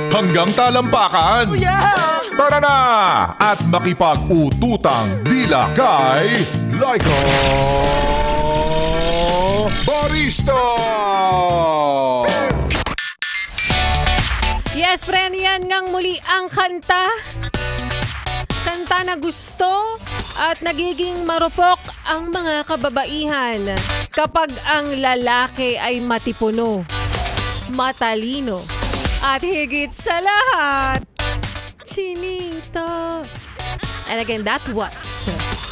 Hanggang talampakan. Tara na at makipag-ututang dila kay Laika Barista! Yes, friend, yan ngang muli ang kanta. Kanta na gusto at nagiging marupok ang mga kababaihan kapag ang lalaki ay matipuno, matalino, at higit sa lahat, chinito. And again, that was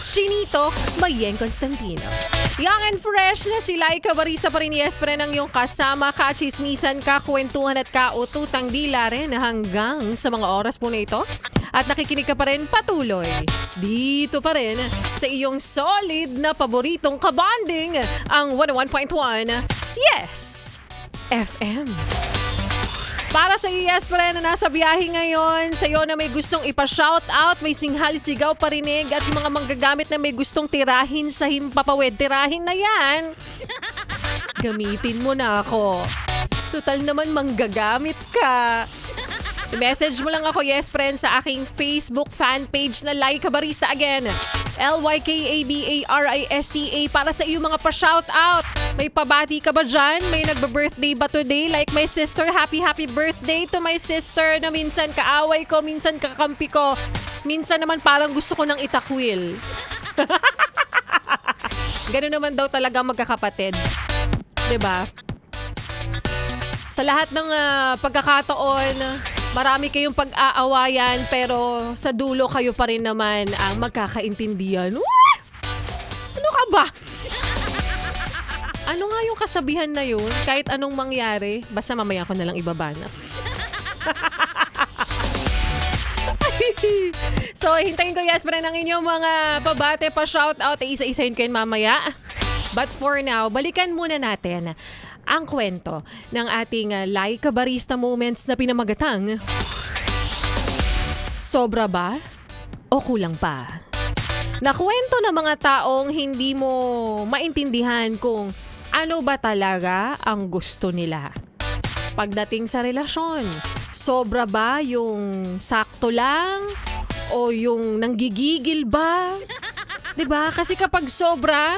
Chinito Mayen Constantino. Young and fresh na si Laika Barista pa rin, yes, pre, ng iyong kasama, kachismisan, kakwentuhan at kaututang dila rin hanggang sa mga oras po na ito. At nakikinig ka pa rin patuloy dito pa rin sa iyong solid na paboritong kabanding, ang 101.1 Yes FM. Para sa yes, pre, na nasa biyahe ngayon, sa iyo na may gustong ipa-shoutout, may singhal, sigaw, parinig, at yung mga manggagamit na may gustong tirahin sa himpapawid, tirahin na yan. Gamitin mo na ako. Total naman manggagamit ka. I-message mo lang ako, yes, friend, sa aking Facebook fan page na Laika Barista. Again, LYKABARISTA, para sa iyong mga pa-shoutout. May pabati ka ba dyan? May nagba-birthday ba today? Like my sister, happy birthday to my sister na minsan kaaway ko, minsan kakampi ko. Minsan naman parang gusto ko nang itakwil. Ganun naman daw talaga magkakapatid. Diba? Sa lahat ng pagkakataon, marami kayong pag-aawayan, pero sa dulo kayo pa rin naman ang magkakaintindihan. Ano ka ba? Ano nga yung kasabihan na yun? Kahit anong mangyari, basta mamaya ko na lang ibabana. So, hintayin ko, yes, friend, ang inyong mga pabate, pa-shoutout. Isa-isahin ko yun mamaya. But for now, balikan muna natin ang kwento ng ating Laika Barista Moments na pinamagatang sobra ba o kulang pa? Nakwento ng mga taong hindi mo maintindihan kung ano ba talaga ang gusto nila. Pagdating sa relasyon, sobra ba yung sakto lang o yung nanggigigil ba? 'Di ba? Kasi kapag sobra,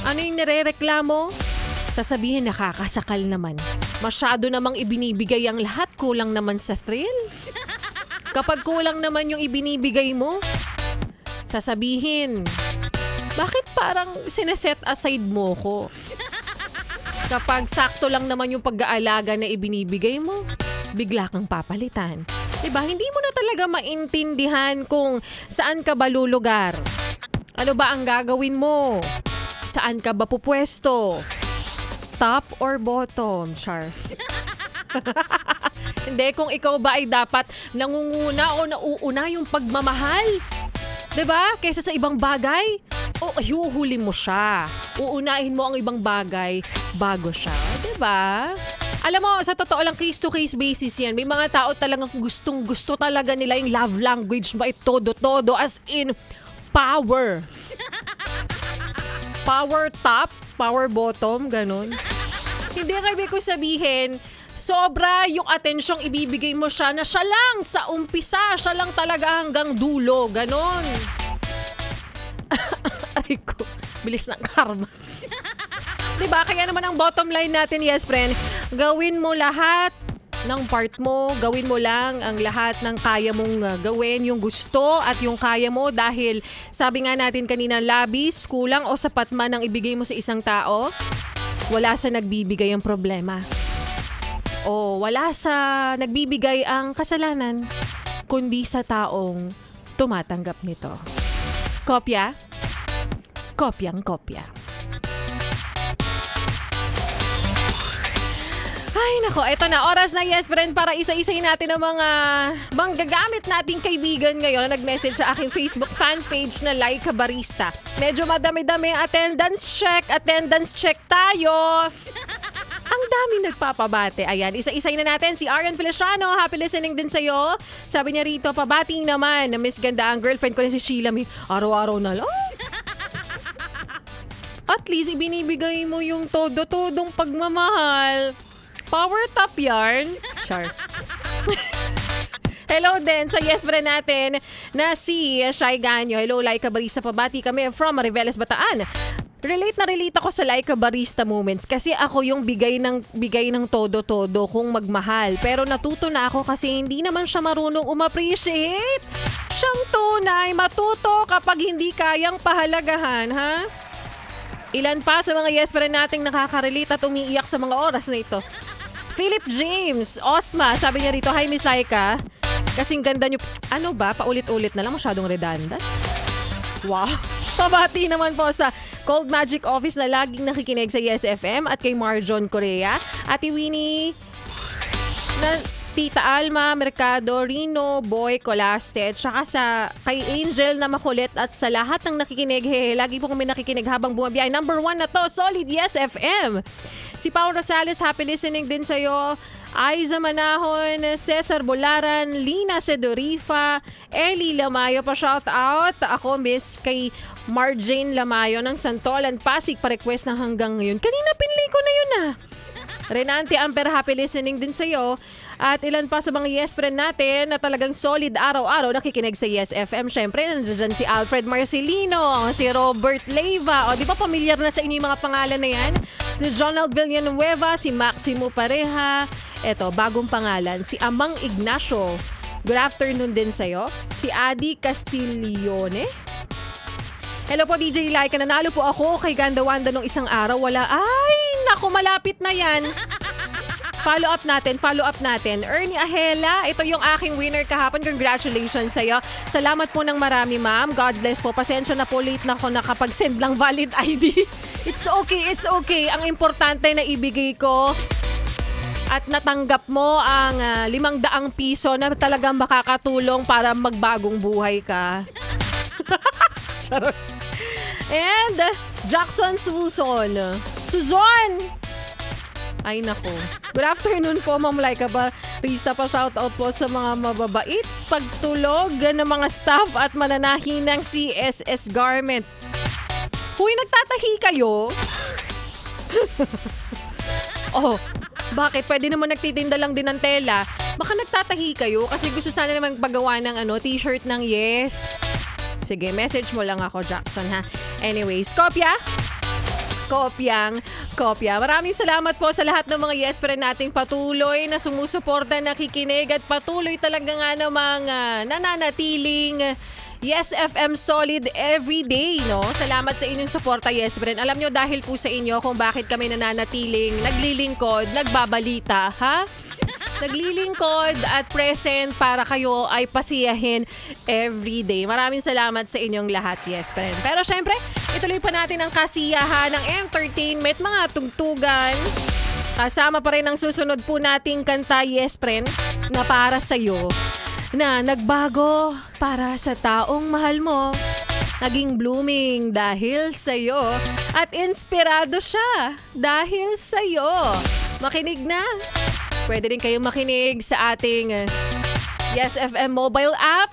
ano yung nirereklamo? Sasabihin nakakasakal naman. Masyado namang ibinibigay ang lahat, kulang naman sa thrill. Kapag kulang naman yung ibinibigay mo, sasabihin, bakit parang sineset aside mo ko? Kapag sakto lang naman yung pag-aalaga na ibinibigay mo, bigla kang papalitan. Diba? Hindi mo na talaga maintindihan kung saan ka ba lulugar. Ano ba ang gagawin mo? Saan ka ba pupwesto? Top or bottom, Char? Hindi, kung ikaw ba ay dapat nangunguna o nauuna yung pagmamahal. Diba? Kaysa sa ibang bagay, o hiuhuli mo siya. Uunahin mo ang ibang bagay bago siya. Diba? Alam mo, sa totoo lang, case-to-case basis yan. May mga tao talagang gustong-gusto talaga nila yung love language ba todo-todo, as in power. Power top, power bottom, ganun. Hindi nga ibig ko sabihin, sobra yung atensyong ibibigay mo siya na siya lang sa umpisa, siya lang talaga hanggang dulo, ganon. Ay ko, bilis ng karma. Diba? Kaya naman ang bottom line natin, yes, friend, gawin mo lahat ng part mo, gawin mo lang ang lahat ng kaya mong gawin, yung gusto at yung kaya mo, dahil sabi nga natin kanina, labis, kulang o sapat man ang ibigay mo sa isang tao, wala sa nagbibigay ang problema. O wala sa nagbibigay ang kasalanan, kundi sa taong tumatanggap nito. Kopya? Kopyang-kopya. Ay nako, eto na, oras na, yes, friend, para isa-isahin natin ang mga manggagamit nating kaibigan ngayon na nag-message sa aking Facebook fan page na Laika Barista. Medyo madami-dami attendance check tayo. Ang daming nagpapabate. Ayan, isa-isahin na natin. Si Arian Feliciano, happy listening din sa'yo. Sabi niya rito, pabating naman na Miss Ganda ang girlfriend ko na si Sheila. May araw-araw na lang. At least ibinibigay mo yung todo-todong pagmamahal. Power top yarn. Char. Hello din sa yes friend natin na si Shai Ganyo. Hello, Laika Barista, pabati kami from Mariveles, Bataan. Relate ako sa Laika Barista moments kasi ako yung bigay ng todo-todo kung magmahal. Pero natuto na ako kasi hindi naman siya marunong umappreciate. Siyang tunay, matuto kapag hindi kayang pahalagahan, ha? Ilan pa sa mga yes friend nating nakaka-relate at umiiyak sa mga oras na ito? Philip James, Osma, sabi niya rito, hi Miss Laika. Kasing ganda niyo. Ano ba? Paulit-ulit na lang. Masyadong redundant. Wow. Pabati naman po sa Cold Magic Office na laging nakikinig sa Yes FM at kay Marjon Correa, Ate Winnie, na Tita Alma, Mercado, Rino, Boy, Colaste, at saka kay Angel na makulit at sa lahat ng nakikinig. Lagi po kami nakikinig habang bumabiyay. Number 1 na to, Solid Yes FM. Si Paul Rosales, happy listening din sa'yo. Aiza Manahon, Cesar Bolaran, Lina Sedorifa, Eli Lamayo pa shout out. Ako miss kay Marjane Lamayo ng Santolan, Pasig pa request na hanggang ngayon. Kanina pinlay ko na yun ah. Renante Amper, happy listening din sa'yo. At ilan pa sa mga yes friend natin na talagang solid araw-araw nakikinig sa Yes FM. Siyempre, nandiyan si Alfred Marcelino, si Robert Leiva. O, di ba familiar na sa inyo yung mga pangalan na yan? Si Jonald Villanueva, si Maximo Pareha. Eto, bagong pangalan, si Amang Ignacio. Good afternoon din sa'yo. Si Adi Castiglione. Hello po DJ Laika, nanalo po ako kay Ganda Wanda nung isang araw. Wala, ay, naku, malapit na yan. Follow up natin. Ernie Ahela, ito yung aking winner kahapon. Congratulations sa'yo. Salamat po ng marami, ma'am. God bless po. Pasensya na po, late na ako nakapag-send lang valid ID. It's okay. Ang importante na ibigay ko at natanggap mo ang 500 piso na talagang makakatulong para magbagong buhay ka. Charot. And Jackson Suzon! Ay nako. Good afternoon po, Ma'am Laika Barista, pa shoutout po sa mga mababait pagtulog ng mga staff at mananahi ng CSS Garments. Huy, nagtatahi kayo? Oh, bakit? Pwede naman nagtitinda lang din ng tela. Baka nagtatahi kayo kasi gusto sana naman pagawa ng t-shirt ng Yes. Sige, message mo lang ako, Jackson, ha? Anyways, kopya. Maraming salamat po sa lahat ng mga yes friend nating patuloy na sumusuporta, nakikinig at patuloy talaga nga namang nananatiling Yes FM solid everyday, no? Salamat sa inyong suporta, yes friend. Alam nyo, dahil po sa inyo kung bakit kami nananatiling naglilingkod, nagbabalita, ha? Naglilingkod at present para kayo ay pasiyahin everyday. Maraming salamat sa inyong lahat, yes friend. Pero syempre, ituloy pa natin ang kasiyahan ng entertainment, mga tugtugan. Kasama pa rin ang susunod po nating kanta, yes friend, na para sa'yo, na nagbago para sa taong mahal mo. Naging blooming dahil sa'yo at inspirado siya dahil sa'yo. Makinig na. Pwede rin kayong makinig sa ating Yes FM mobile app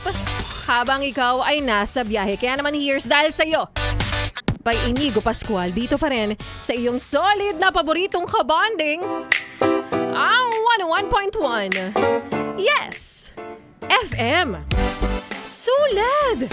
habang ikaw ay nasa biyahe. Kaya naman here's dahil sa'yo by Inigo Pascual dito pa rin sa iyong solid na paboritong kabanding, ang 101.1 Yes FM. Sulad!